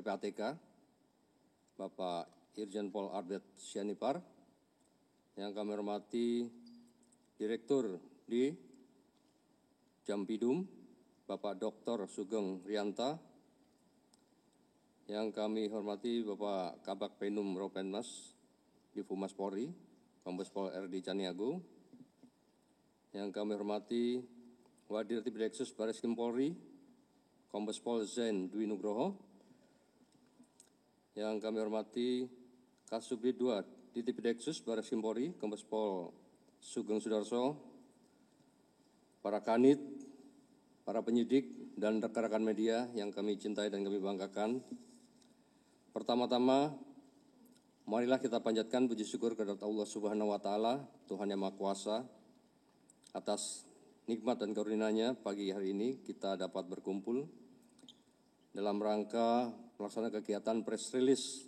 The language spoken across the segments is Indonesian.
PPATK, Bapak Irjen Pol Albert Sianipar, yang kami hormati Direktur di Jampidum, Bapak Dr. Sugeng Rianta, yang kami hormati Bapak Kabak Penum Ropenmas di Humas Polri, Kombes Pol RD Caniago, yang kami hormati Wadir Tipideksus Bareskrim Polri, Kombes Pol Zain Dwi Nugroho, yang kami hormati Kasubdit 2 di Tipideksus Bareskrim Polri, Kombes Pol Sugeng Sudarso, para kanit, para penyidik, dan rekan-rekan media yang kami cintai dan kami banggakan. Pertama-tama, marilah kita panjatkan puji syukur kepada Allah Subhanahu wa Ta'ala, Tuhan yang Maha Kuasa, atas nikmat dan karunia-Nya pagi hari ini kita dapat berkumpul dalam rangka melaksanakan kegiatan press release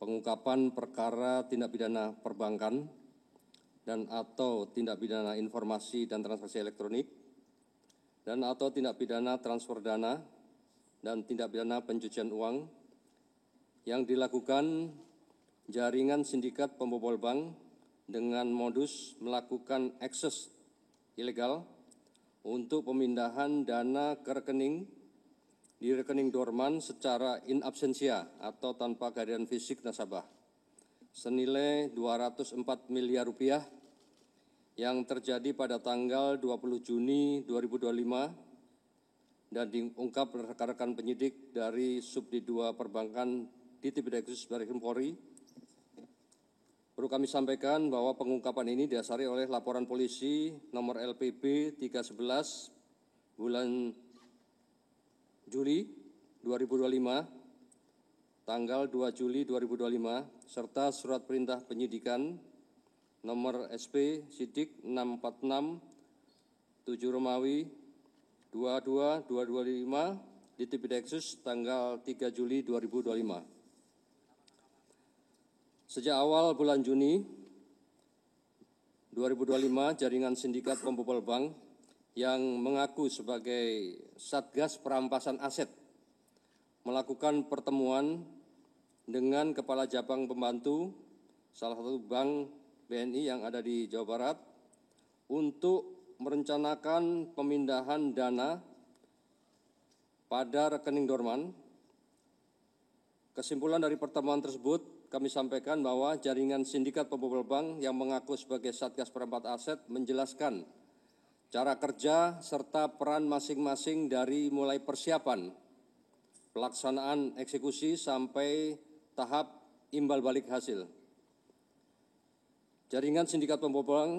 pengungkapan perkara tindak pidana perbankan dan atau tindak pidana informasi dan transaksi elektronik dan atau tindak pidana transfer dana dan tindak pidana pencucian uang yang dilakukan jaringan sindikat pembobol bank dengan modus melakukan akses ilegal untuk pemindahan dana ke rekening di rekening dorman secara in absentia atau tanpa kehadiran fisik nasabah senilai 204 miliar rupiah yang terjadi pada tanggal 20 Juni 2025 dan diungkap rekan-rekan penyidik dari Subdit 2 Perbankan di Tipideksus Bareskrim Polri. Perlu kami sampaikan bahwa pengungkapan ini didasari oleh laporan polisi nomor LPB 311 bulan Juli 2025, tanggal 2 Juli 2025, serta surat perintah penyidikan nomor SP Sidik 646 7 Romawi 22 225 di Tipideksus tanggal 3 Juli 2025. Sejak awal bulan Juni 2025, jaringan sindikat pembobol bank yang mengaku sebagai Satgas Perampasan Aset melakukan pertemuan dengan Kepala Cabang Pembantu salah satu bank BNI yang ada di Jawa Barat untuk merencanakan pemindahan dana pada rekening dorman. Kesimpulan dari pertemuan tersebut, kami sampaikan bahwa jaringan sindikat pembobol bank yang mengaku sebagai Satgas Perampasan Aset menjelaskan cara kerja serta peran masing-masing dari mulai persiapan, pelaksanaan eksekusi sampai tahap imbal balik hasil. Jaringan sindikat pembobol bank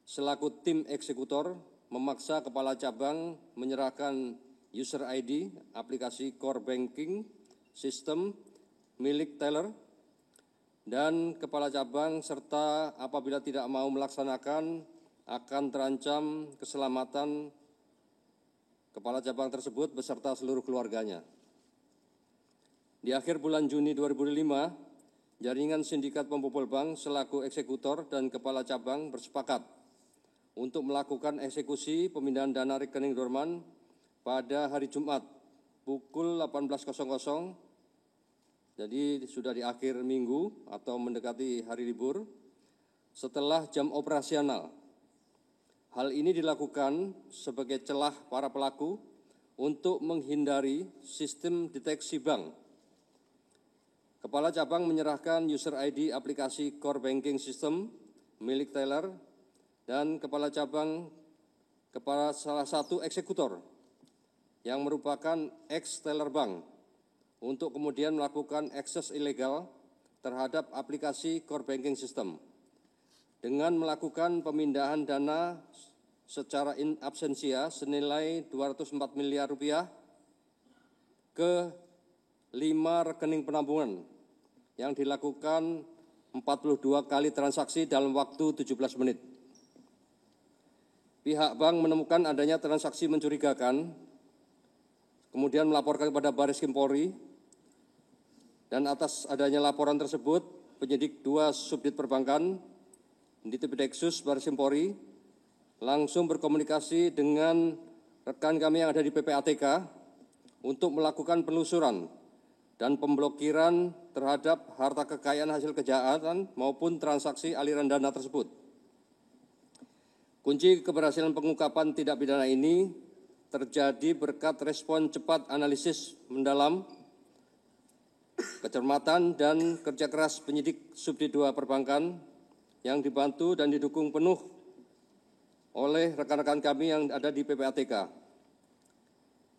selaku tim eksekutor memaksa kepala cabang menyerahkan user ID aplikasi core banking sistem milik teller dan kepala cabang serta apabila tidak mau melaksanakan akan terancam keselamatan kepala cabang tersebut beserta seluruh keluarganya. Di akhir bulan Juni 2005, jaringan sindikat pembobol bank selaku eksekutor dan kepala cabang bersepakat untuk melakukan eksekusi pemindahan dana rekening dorman pada hari Jumat pukul 18.00. Jadi sudah di akhir minggu atau mendekati hari libur setelah jam operasional. Hal ini dilakukan sebagai celah para pelaku untuk menghindari sistem deteksi bank. Kepala cabang menyerahkan user ID aplikasi core banking system milik teller dan kepala cabang kepada salah satu eksekutor yang merupakan ex-teller bank untuk kemudian melakukan akses ilegal terhadap aplikasi core banking system dengan melakukan pemindahan dana secara in absentia senilai 204 miliar rupiah ke 5 rekening penampungan yang dilakukan 42 kali transaksi dalam waktu 17 menit. Pihak bank menemukan adanya transaksi mencurigakan, kemudian melaporkan kepada Bareskrim Polri. Dan atas adanya laporan tersebut, penyidik 2 Subdit Perbankan di Tipideksus Bareskrim Polri langsung berkomunikasi dengan rekan kami yang ada di PPATK untuk melakukan penelusuran dan pemblokiran terhadap harta kekayaan hasil kejahatan maupun transaksi aliran dana tersebut. Kunci keberhasilan pengungkapan tindak pidana ini terjadi berkat respon cepat, analisis mendalam, kecermatan dan kerja keras penyidik Subdit 2 Perbankan yang dibantu dan didukung penuh oleh rekan-rekan kami yang ada di PPATK.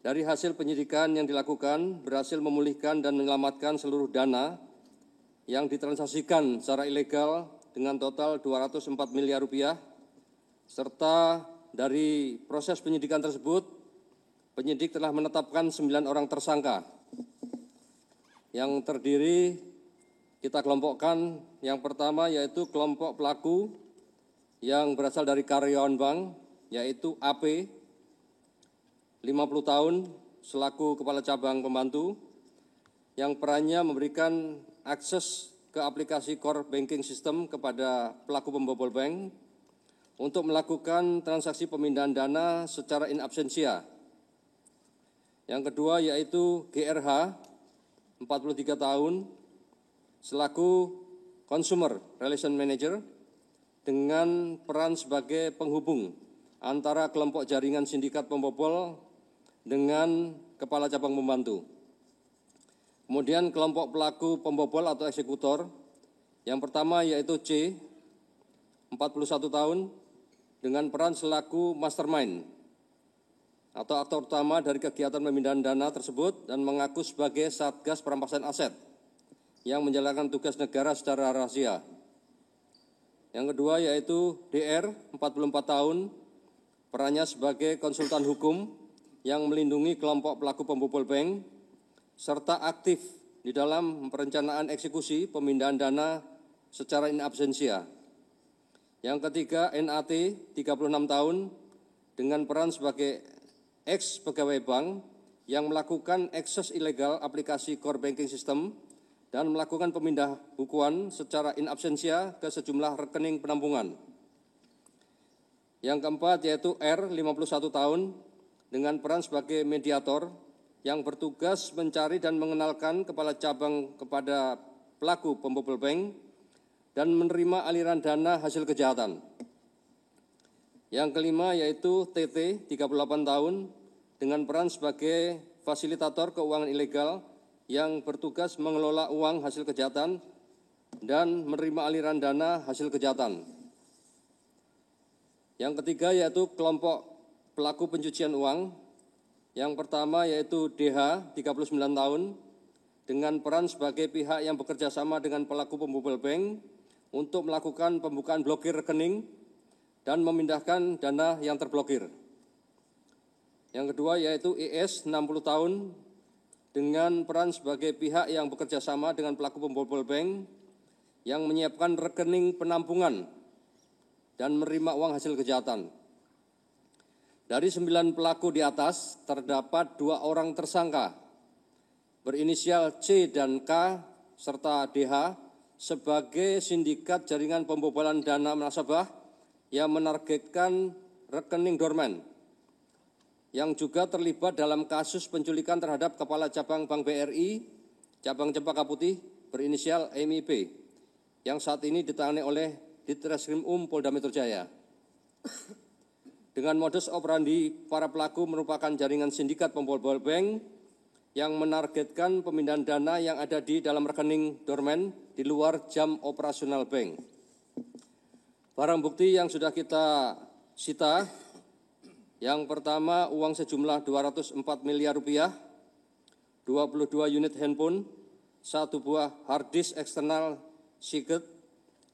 Dari hasil penyidikan yang dilakukan berhasil memulihkan dan menyelamatkan seluruh dana yang ditransaksikan secara ilegal dengan total 204 miliar rupiah, serta dari proses penyidikan tersebut, penyidik telah menetapkan 9 orang tersangka yang terdiri kita kelompokkan. Yang pertama yaitu kelompok pelaku yang berasal dari karyawan bank, yaitu AP, 50 tahun, selaku kepala cabang pembantu, yang perannya memberikan akses ke aplikasi core banking system kepada pelaku pembobol bank untuk melakukan transaksi pemindahan dana secara in absentia. Yang kedua yaitu GRH, 43 tahun, selaku consumer relation manager dengan peran sebagai penghubung antara kelompok jaringan sindikat pembobol dengan kepala cabang pembantu. Kemudian kelompok pelaku pembobol atau eksekutor, yang pertama yaitu C, 41 tahun, dengan peran selaku mastermind atau aktor utama dari kegiatan pemindahan dana tersebut dan mengaku sebagai Satgas Perampasan Aset yang menjalankan tugas negara secara rahasia. Yang kedua yaitu DR, 44 tahun, perannya sebagai konsultan hukum yang melindungi kelompok pelaku pembobol bank, serta aktif di dalam perencanaan eksekusi pemindahan dana secara in absentia. Yang ketiga NAT, 36 tahun, dengan peran sebagai ex-pegawai bank yang melakukan akses ilegal aplikasi core banking system dan melakukan pemindah bukuan secara in absentia ke sejumlah rekening penampungan. Yang keempat yaitu R, 51 tahun, dengan peran sebagai mediator yang bertugas mencari dan mengenalkan kepala cabang kepada pelaku pembobol bank dan menerima aliran dana hasil kejahatan. Yang kelima yaitu TT, 38 tahun, dengan peran sebagai fasilitator keuangan ilegal yang bertugas mengelola uang hasil kejahatan dan menerima aliran dana hasil kejahatan. Yang ketiga yaitu kelompok pelaku pencucian uang, yang pertama yaitu DH, 39 tahun, dengan peran sebagai pihak yang bekerja sama dengan pelaku pembobol bank untuk melakukan pembukaan blokir rekening dan memindahkan dana yang terblokir. Yang kedua yaitu ES, 60 tahun, dengan peran sebagai pihak yang bekerja sama dengan pelaku pembobol bank yang menyiapkan rekening penampungan dan menerima uang hasil kejahatan. Dari 9 pelaku di atas, terdapat 2 orang tersangka berinisial C dan K serta DH sebagai sindikat jaringan pembobolan dana nasabah yang menargetkan rekening dorman, yang juga terlibat dalam kasus penculikan terhadap Kepala Cabang Bank BRI, Cabang Cempaka Putih, berinisial MIP, yang saat ini ditangani oleh Ditreskrim Polda Metro Jaya. Dengan modus operandi, para pelaku merupakan jaringan sindikat pembobol bank yang menargetkan pemindahan dana yang ada di dalam rekening dorman di luar jam operasional bank. Barang bukti yang sudah kita sita, yang pertama uang sejumlah 204 miliar rupiah, 22 unit handphone, 1 buah hard disk eksternal Seagate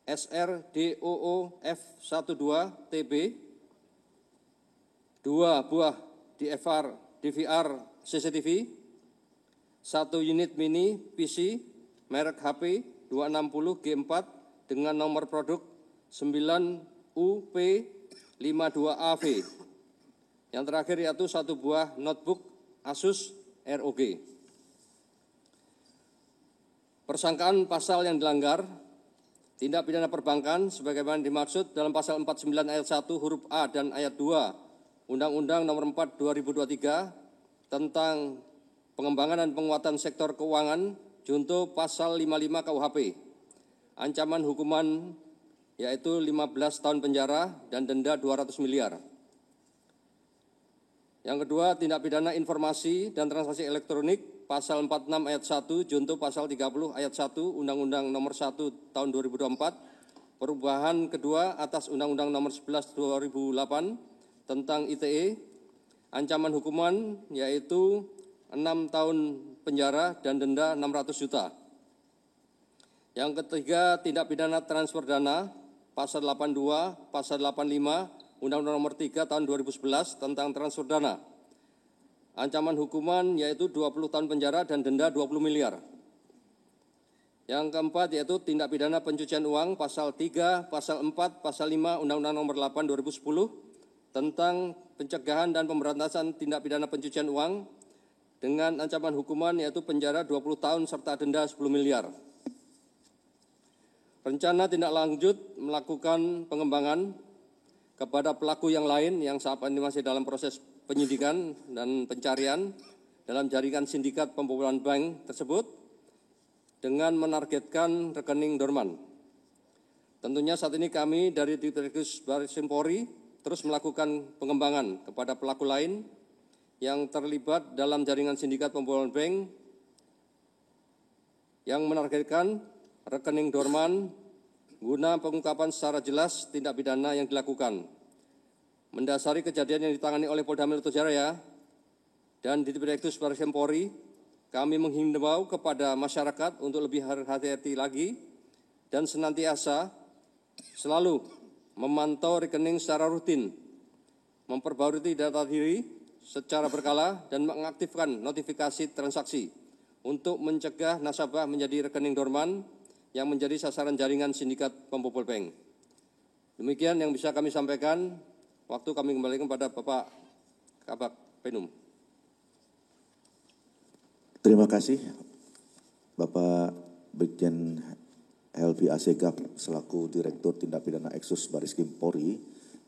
SRDOOF12TB, 2 buah DVR CCTV, 1 unit mini PC merek HP 260 G4 dengan nomor produk 9UP52AV. Yang terakhir yaitu 1 buah notebook Asus ROG. Persangkaan pasal yang dilanggar, tindak pidana perbankan sebagaimana dimaksud dalam pasal 49 ayat 1 huruf A dan ayat 2 Undang-Undang Nomor 4 2023 tentang pengembangan dan penguatan sektor keuangan junto pasal 55 KUHP. Ancaman hukuman yaitu 15 tahun penjara dan denda 200 miliar. Yang kedua, tindak pidana informasi dan transaksi elektronik pasal 46 ayat 1 junto pasal 30 ayat 1 Undang-Undang Nomor 1 Tahun 2024, perubahan kedua atas Undang-Undang Nomor 11 2008 tentang ITE. Ancaman hukuman yaitu 6 tahun penjara dan denda 600 juta. Yang ketiga, tindak pidana transfer dana pasal 82, pasal 85, Undang-Undang Nomor 3 Tahun 2011 tentang transfer dana. Ancaman hukuman yaitu 20 tahun penjara dan denda 20 miliar. Yang keempat yaitu tindak pidana pencucian uang pasal 3, pasal 4, pasal 5, Undang-Undang Nomor 8 2010 tentang pencegahan dan pemberantasan tindak pidana pencucian uang dengan ancaman hukuman yaitu penjara 20 tahun serta denda 10 miliar. Rencana tindak lanjut melakukan pengembangan kepada pelaku yang lain yang saat ini masih dalam proses penyidikan dan pencarian dalam jaringan sindikat pembobolan bank tersebut dengan menargetkan rekening dorman. Tentunya saat ini kami dari Direktorat Baris Krim Polri terus melakukan pengembangan kepada pelaku lain yang terlibat dalam jaringan sindikat pembobolan bank yang menargetkan rekening dorman guna pengungkapan secara jelas tindak pidana yang dilakukan. Mendasari kejadian yang ditangani oleh Polda Metro Jaya dan di Direktorat Baris Krim Polri, kami menghimbau kepada masyarakat untuk lebih hati-hati lagi dan senantiasa selalu memantau rekening secara rutin, memperbarui data diri secara berkala dan mengaktifkan notifikasi transaksi untuk mencegah nasabah menjadi rekening dorman yang menjadi sasaran jaringan sindikat pembobol bank. Demikian yang bisa kami sampaikan. Waktu kami kembalikan kepada Bapak Kabak Penum. Terima kasih Bapak Brigjen Helvi Assegaf selaku Direktur Tindak Pidana Eksus Baris Krim Polri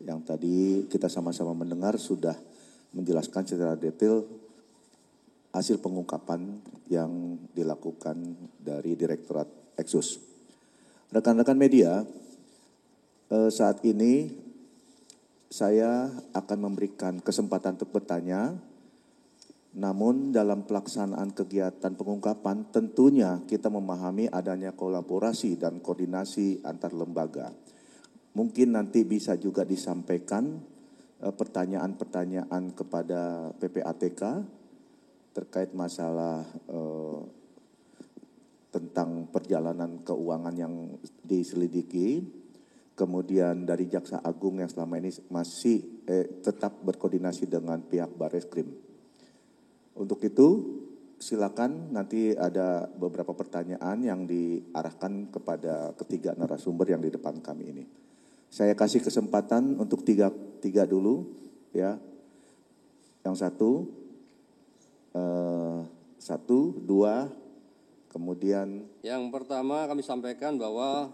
yang tadi kita sama-sama mendengar sudah menjelaskan secara detail hasil pengungkapan yang dilakukan dari Direktorat Eksus. Rekan-rekan media, saat ini saya akan memberikan kesempatan untuk bertanya, namun dalam pelaksanaan kegiatan pengungkapan tentunya kita memahami adanya kolaborasi dan koordinasi antar lembaga. Mungkin nanti bisa juga disampaikan pertanyaan-pertanyaan kepada PPATK terkait masalah tentang perjalanan keuangan yang diselidiki, kemudian dari Jaksa Agung yang selama ini masih tetap berkoordinasi dengan pihak Bareskrim. Untuk itu silakan, nanti ada beberapa pertanyaan yang diarahkan kepada ketiga narasumber yang di depan kami ini. Saya kasih kesempatan untuk tiga dulu, ya. Yang satu, dua, kemudian. Yang pertama kami sampaikan bahwa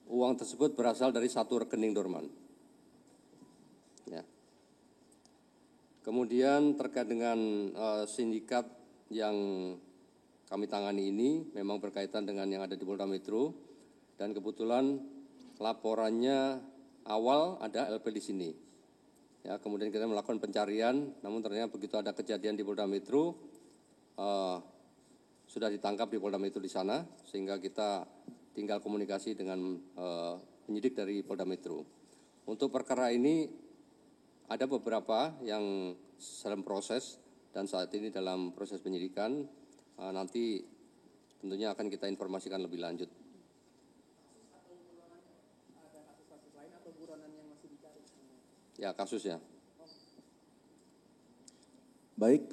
uang tersebut berasal dari satu rekening dorman. Ya. Kemudian terkait dengan sindikat yang kami tangani ini memang berkaitan dengan yang ada di Polda Metro dan kebetulan laporannya awal ada LP di sini. Ya, kemudian kita melakukan pencarian, namun ternyata begitu ada kejadian di Polda Metro sudah ditangkap di Polda Metro di sana, sehingga kita tinggal komunikasi dengan penyidik dari Polda Metro. Untuk perkara ini ada beberapa yang dalam proses dan saat ini dalam proses penyidikan, nanti tentunya akan kita informasikan lebih lanjut. Ada kasus-kasus lain atau buronan yang masih dicari? Ya, kasusnya. Baik,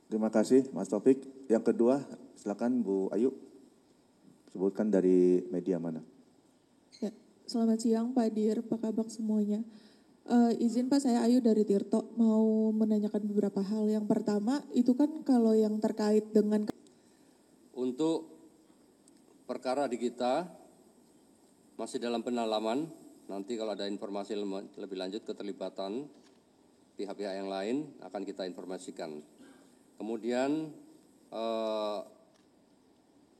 terima kasih Mas Taufik. Yang kedua, silakan Bu Ayu, sebutkan dari media mana. Ya, selamat siang Pak Dir, Pak Kabak semuanya. Izin Pak, saya Ayu dari Tirto, mau menanyakan beberapa hal. Yang pertama, itu kan kalau yang terkait dengan... Untuk perkara di kita masih dalam pendalaman, nanti kalau ada informasi lebih lanjut keterlibatan pihak-pihak yang lain akan kita informasikan. Kemudian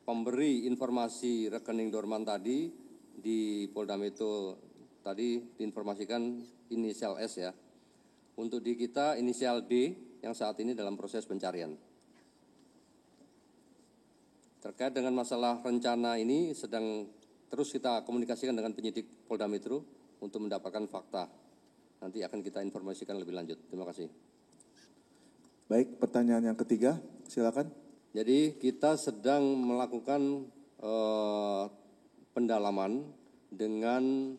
pemberi informasi rekening Dorman tadi di Polda Metro tadi diinformasikan inisial S ya. Untuk di kita inisial D yang saat ini dalam proses pencarian. Terkait dengan masalah rencana ini sedang terus kita komunikasikan dengan penyidik Polda Metro untuk mendapatkan fakta. Nanti akan kita informasikan lebih lanjut. Terima kasih. Baik, pertanyaan yang ketiga, silakan. Jadi kita sedang melakukan pendalaman dengan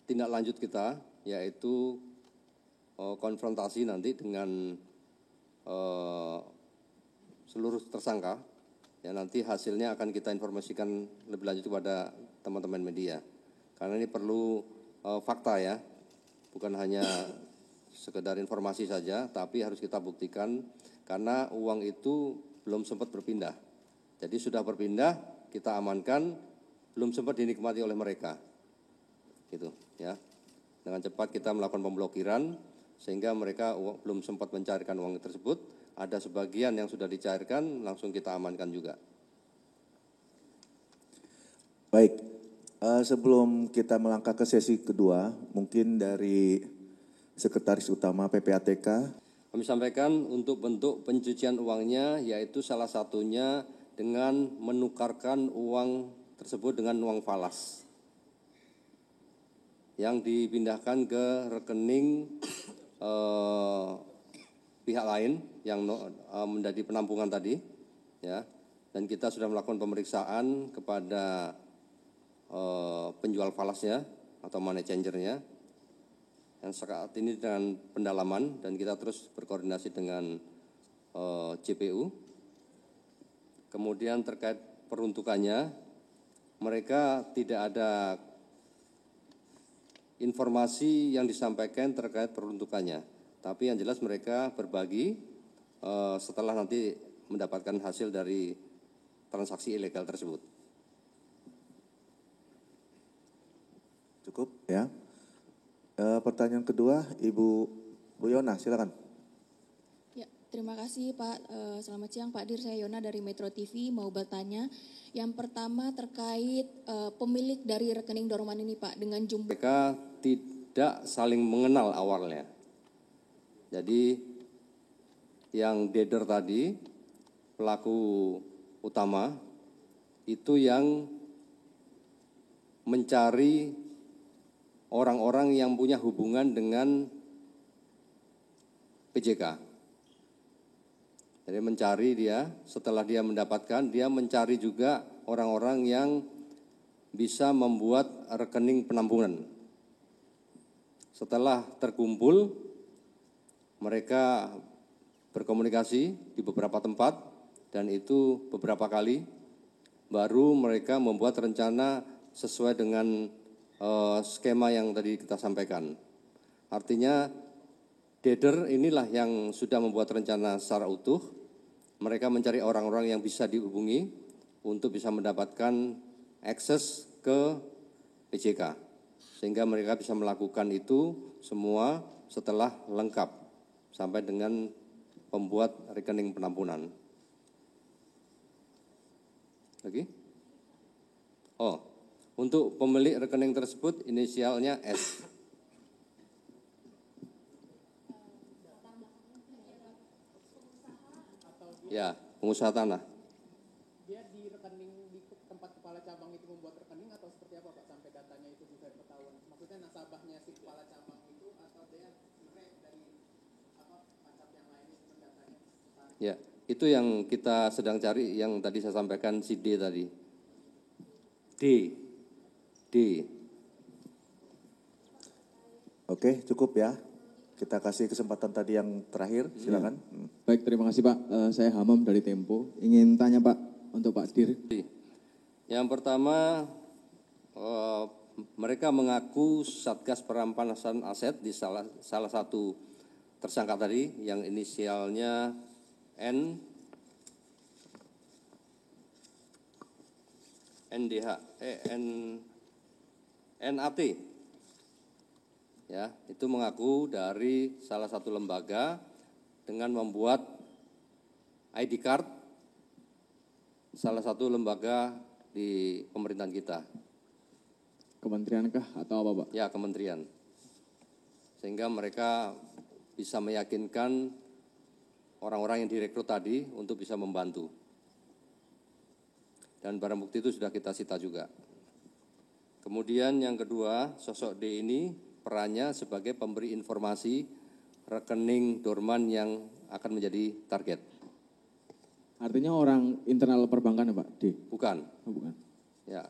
tindak lanjut kita, yaitu konfrontasi nanti dengan seluruh tersangka. Ya, nanti hasilnya akan kita informasikan lebih lanjut kepada teman-teman media. Karena ini perlu fakta ya, bukan hanya sekedar informasi saja, tapi harus kita buktikan karena uang itu belum sempat berpindah. Jadi sudah berpindah, kita amankan, belum sempat dinikmati oleh mereka. Gitu ya. Dengan cepat kita melakukan pemblokiran sehingga mereka belum sempat mencairkan uang tersebut. Ada sebagian yang sudah dicairkan, langsung kita amankan juga. Baik, sebelum kita melangkah ke sesi kedua, mungkin dari Sekretaris Utama PPATK. Kami sampaikan untuk bentuk pencucian uangnya, yaitu salah satunya dengan menukarkan uang tersebut dengan uang falas yang dipindahkan ke rekening pihak lain yang menjadi penampungan tadi, ya. Dan kita sudah melakukan pemeriksaan kepada penjual falasnya atau money changernya. Yang saat ini dengan pendalaman dan kita terus berkoordinasi dengan JPU. Kemudian terkait peruntukannya, mereka tidak ada informasi yang disampaikan terkait peruntukannya. Tapi yang jelas mereka berbagi setelah nanti mendapatkan hasil dari transaksi ilegal tersebut. Cukup ya. Pertanyaan kedua, Ibu Yona, silakan. Ya, terima kasih Pak. Selamat siang Pak Dir, saya Yona dari Metro TV mau bertanya. Yang pertama terkait pemilik dari rekening Dorman ini Pak dengan jumlah. Mereka tidak saling mengenal awalnya. Jadi yang Deder tadi, pelaku utama, itu yang mencari orang-orang yang punya hubungan dengan PJK. Jadi mencari dia, setelah dia mendapatkan, dia mencari juga orang-orang yang bisa membuat rekening penampungan. Setelah terkumpul, mereka berkomunikasi di beberapa tempat dan itu beberapa kali, baru mereka membuat rencana sesuai dengan skema yang tadi kita sampaikan. Artinya Deder inilah yang sudah membuat rencana secara utuh. Mereka mencari orang-orang yang bisa dihubungi untuk bisa mendapatkan akses ke PJK. Sehingga mereka bisa melakukan itu semua setelah lengkap sampai dengan pembuat rekening penampungan. Lagi? Oh. Untuk pemilik rekening tersebut inisialnya S. Ya, pengusaha tanah. Dia di rekening di tempat kepala cabang itu membuat rekening atau seperti apa Pak sampai datanya itu bisa ketahuan? Maksudnya nasabahnya si kepala cabang itu atau dia sebenarnya dari pajak yang lain itu datanya? Ya, itu yang kita sedang cari yang tadi saya sampaikan si D tadi. D. Oke, cukup ya. Kita kasih kesempatan tadi yang terakhir, silakan. Ya. Baik, terima kasih Pak. Saya Hamam dari Tempo. Ingin tanya Pak untuk Pak Dir. Yang pertama, mereka mengaku Satgas Perampasan Aset di salah satu tersangka tadi yang inisialnya NAT, ya, itu mengaku dari salah satu lembaga dengan membuat ID card, salah satu lembaga di pemerintahan kita. Kementerian kah atau apa Pak? Ya, kementerian. Sehingga mereka bisa meyakinkan orang-orang yang direkrut tadi untuk bisa membantu. Dan barang bukti itu sudah kita sita juga. Kemudian yang kedua, sosok D ini perannya sebagai pemberi informasi rekening dorman yang akan menjadi target. Artinya orang internal perbankan ya Pak? D? Bukan. Oh, bukan. Ya,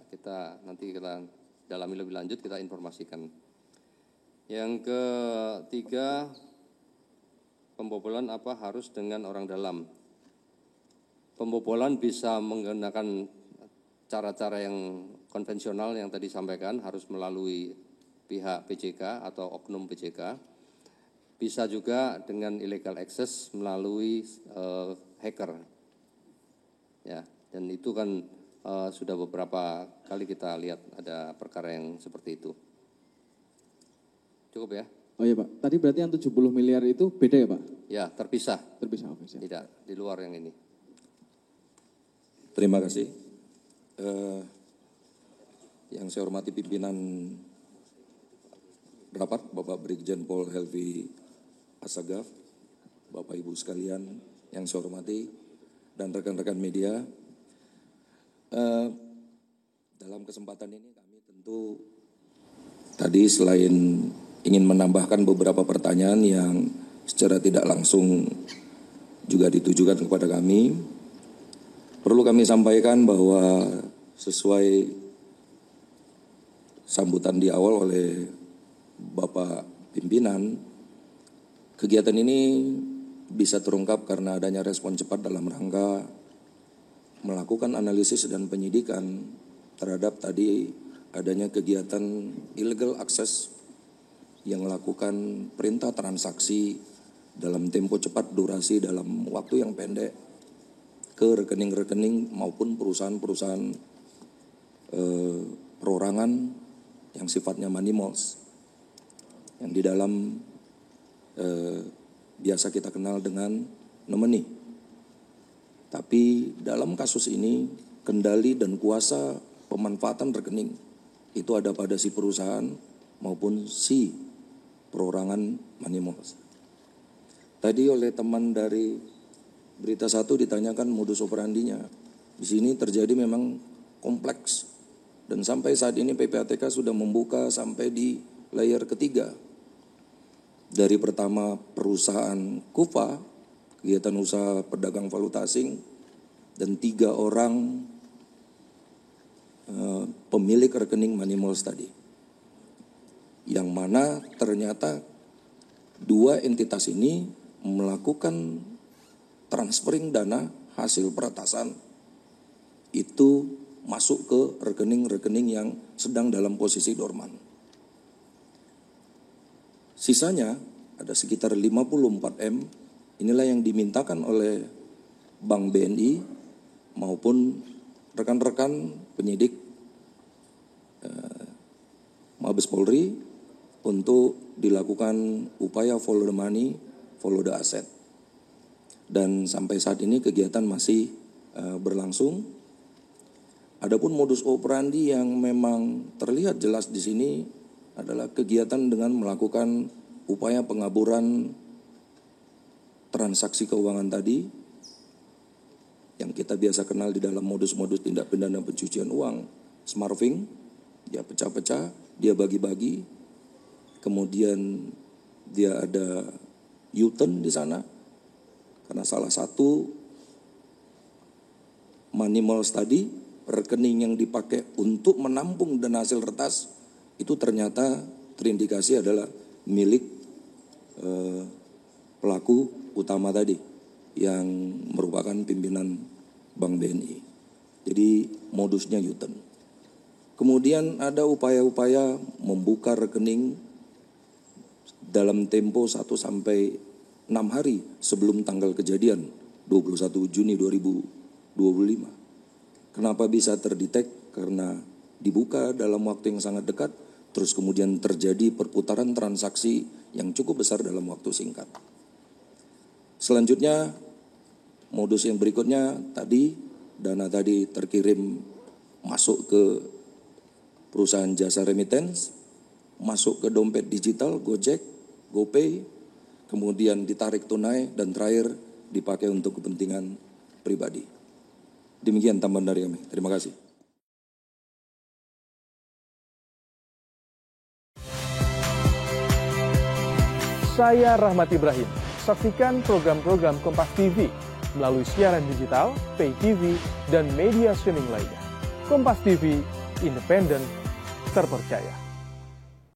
nanti kita dalami lebih lanjut, kita informasikan. Yang ketiga, pembobolan apa harus dengan orang dalam. Pembobolan bisa menggunakan cara-cara yang konvensional yang tadi sampaikan, harus melalui pihak PJK atau oknum PJK. Bisa juga dengan illegal access melalui hacker. Ya, dan itu kan sudah beberapa kali kita lihat ada perkara yang seperti itu. Cukup ya? Oh iya Pak, tadi berarti yang 70 miliar itu beda ya Pak? Ya, terpisah. Terpisah, oke. Siap. Tidak, di luar yang ini. Terima kasih. Yang saya hormati pimpinan rapat, Bapak Brigjen Pol Helvi Assegaf, Bapak Ibu sekalian yang saya hormati, dan rekan-rekan media. Dalam kesempatan ini kami tentu tadi selain ingin menambahkan beberapa pertanyaan yang secara tidak langsung juga ditujukan kepada kami, perlu kami sampaikan bahwa sesuai sambutan di awal oleh Bapak Pimpinan, kegiatan ini bisa terungkap karena adanya respon cepat dalam rangka melakukan analisis dan penyidikan terhadap tadi adanya kegiatan illegal access yang melakukan perintah transaksi dalam tempo cepat, durasi dalam waktu yang pendek ke rekening-rekening maupun perusahaan-perusahaan perorangan yang sifatnya money malls yang di dalam biasa kita kenal dengan nomini. Tapi dalam kasus ini kendali dan kuasa pemanfaatan rekening itu ada pada si perusahaan maupun si perorangan money malls. Tadi oleh teman dari Berita Satu ditanyakan modus operandinya. Di sini terjadi memang kompleks. Dan sampai saat ini PPATK sudah membuka sampai di layer ketiga. Dari pertama perusahaan KUFA, kegiatan usaha pedagang valuta asing, dan 3 orang pemilik rekening money malls tadi. Yang mana ternyata 2 entitas ini melakukan transferring dana hasil peretasan itu masuk ke rekening-rekening yang sedang dalam posisi dorman. Sisanya ada sekitar 54M, inilah yang dimintakan oleh Bank BNI maupun rekan-rekan penyidik Mabes Polri untuk dilakukan upaya follow the money, follow the asset. Dan sampai saat ini kegiatan masih berlangsung. Adapun modus operandi yang memang terlihat jelas di sini adalah kegiatan dengan melakukan upaya pengaburan transaksi keuangan tadi yang kita biasa kenal di dalam modus-modus tindak pidana pencucian uang, smarfing, dia pecah-pecah, dia bagi-bagi, kemudian dia ada U-turn di sana karena salah satu money malls tadi rekening yang dipakai untuk menampung dana hasil retas itu ternyata terindikasi adalah milik pelaku utama tadi yang merupakan pimpinan Bank BNI. Jadi modusnya U-turn. Kemudian ada upaya-upaya membuka rekening dalam tempo 1 sampai 6 hari sebelum tanggal kejadian 21 Juni 2025. Kenapa bisa terdetek? Karena dibuka dalam waktu yang sangat dekat, terus kemudian terjadi perputaran transaksi yang cukup besar dalam waktu singkat. Selanjutnya Modus yang berikutnya tadi, dana tadi terkirim masuk ke perusahaan jasa remittance, masuk ke dompet digital, Gojek, GoPay, kemudian ditarik tunai, dan terakhir dipakai untuk kepentingan pribadi. Demikian tambahan dari kami. Terima kasih. Saya Rahmat Ibrahim. Saksikan program-program Kompas TV melalui siaran digital, pay TV, dan media streaming lainnya. Kompas TV, independen, terpercaya.